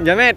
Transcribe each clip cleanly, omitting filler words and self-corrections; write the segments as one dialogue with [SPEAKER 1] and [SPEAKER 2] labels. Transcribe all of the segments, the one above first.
[SPEAKER 1] Jamet.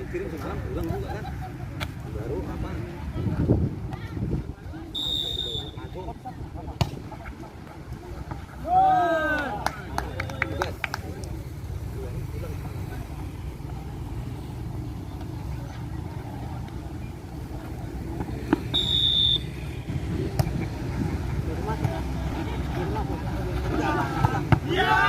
[SPEAKER 2] Kirim semalam pulang juga kan baru apa iya.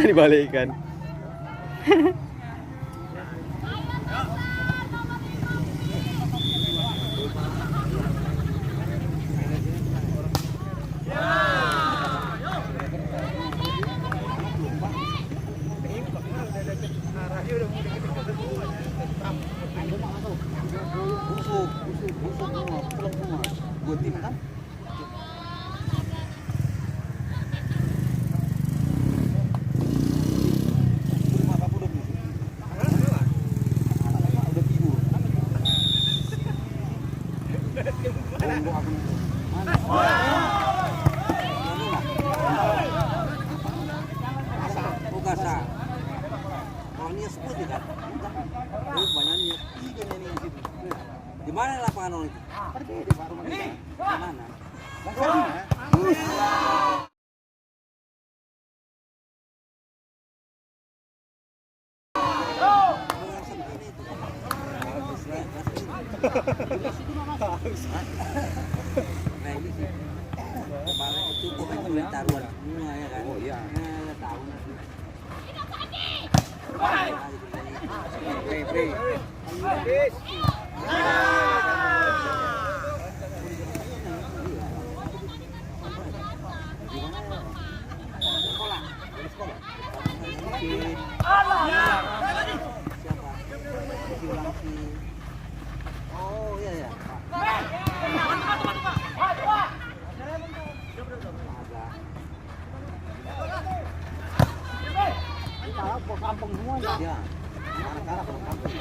[SPEAKER 1] Dibalikan.
[SPEAKER 2] Buat tim kan? main taruhan semua ya kan. Oh iya. Tahu. Free. Habis. Oh iya ya. Kalau ke kampung semua ya. Anak-anak ke kampung.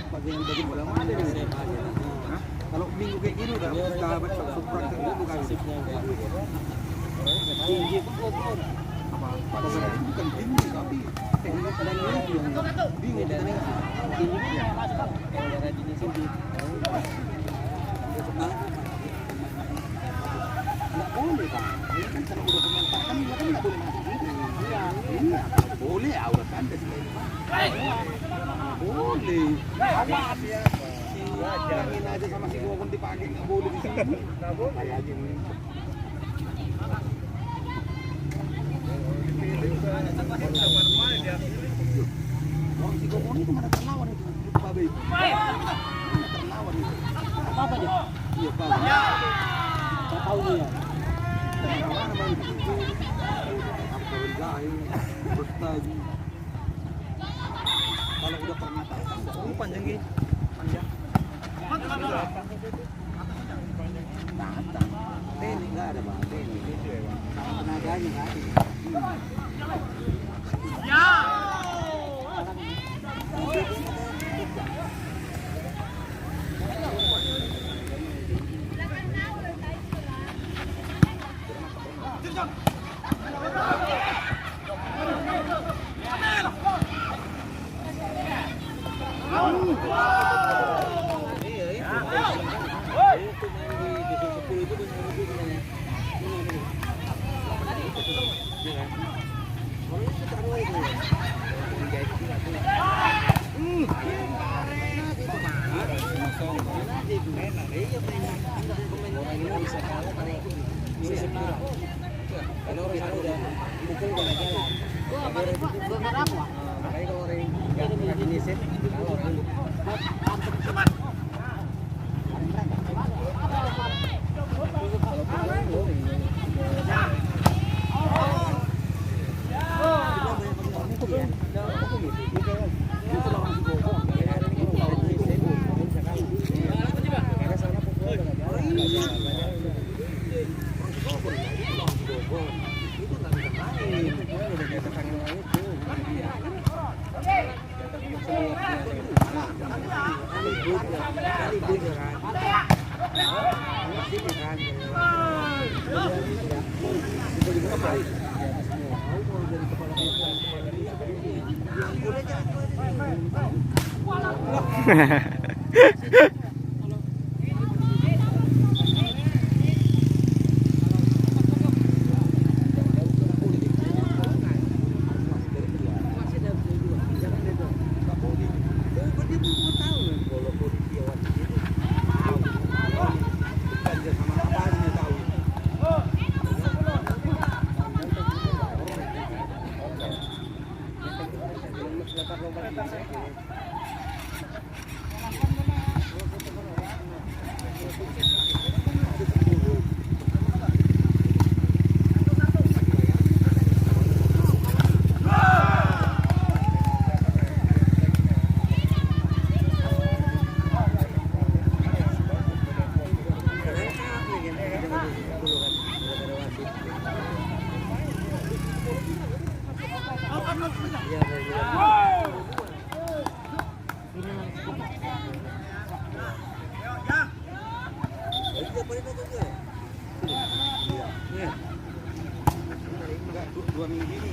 [SPEAKER 2] Bagian dari bola mana nih? Kalau minggu kayak gini udah praktek dulu kan. Tinggi pun. Pada saat itu bukan tinggi tapi teknik pedangnya yang bingung dari tinggi ya. Kalau dari jenis tinggi. Nggak boleh kan? Ini kan kalau udah komentar kan nggak boleh masuk. Iya. Boleh udah kan boleh. Awas ya. Bilangin aja sama si Gopon dipakai nggak boleh di sini. Nggak boleh. Kayak aja nih. Orang si Gopon itu mana terlawan itu, Pak Bey. Mana terlawan itu. Apa dia? Iya Pak. Nggak tahu dia. Mana main di situ? Apa berjahil? Bertagi. Kalau udah pernah tahu panjang gitu. Panjang. Ini enggak ada Bang. Ini tenaganya enggak ada. Ya. Dua minggu ini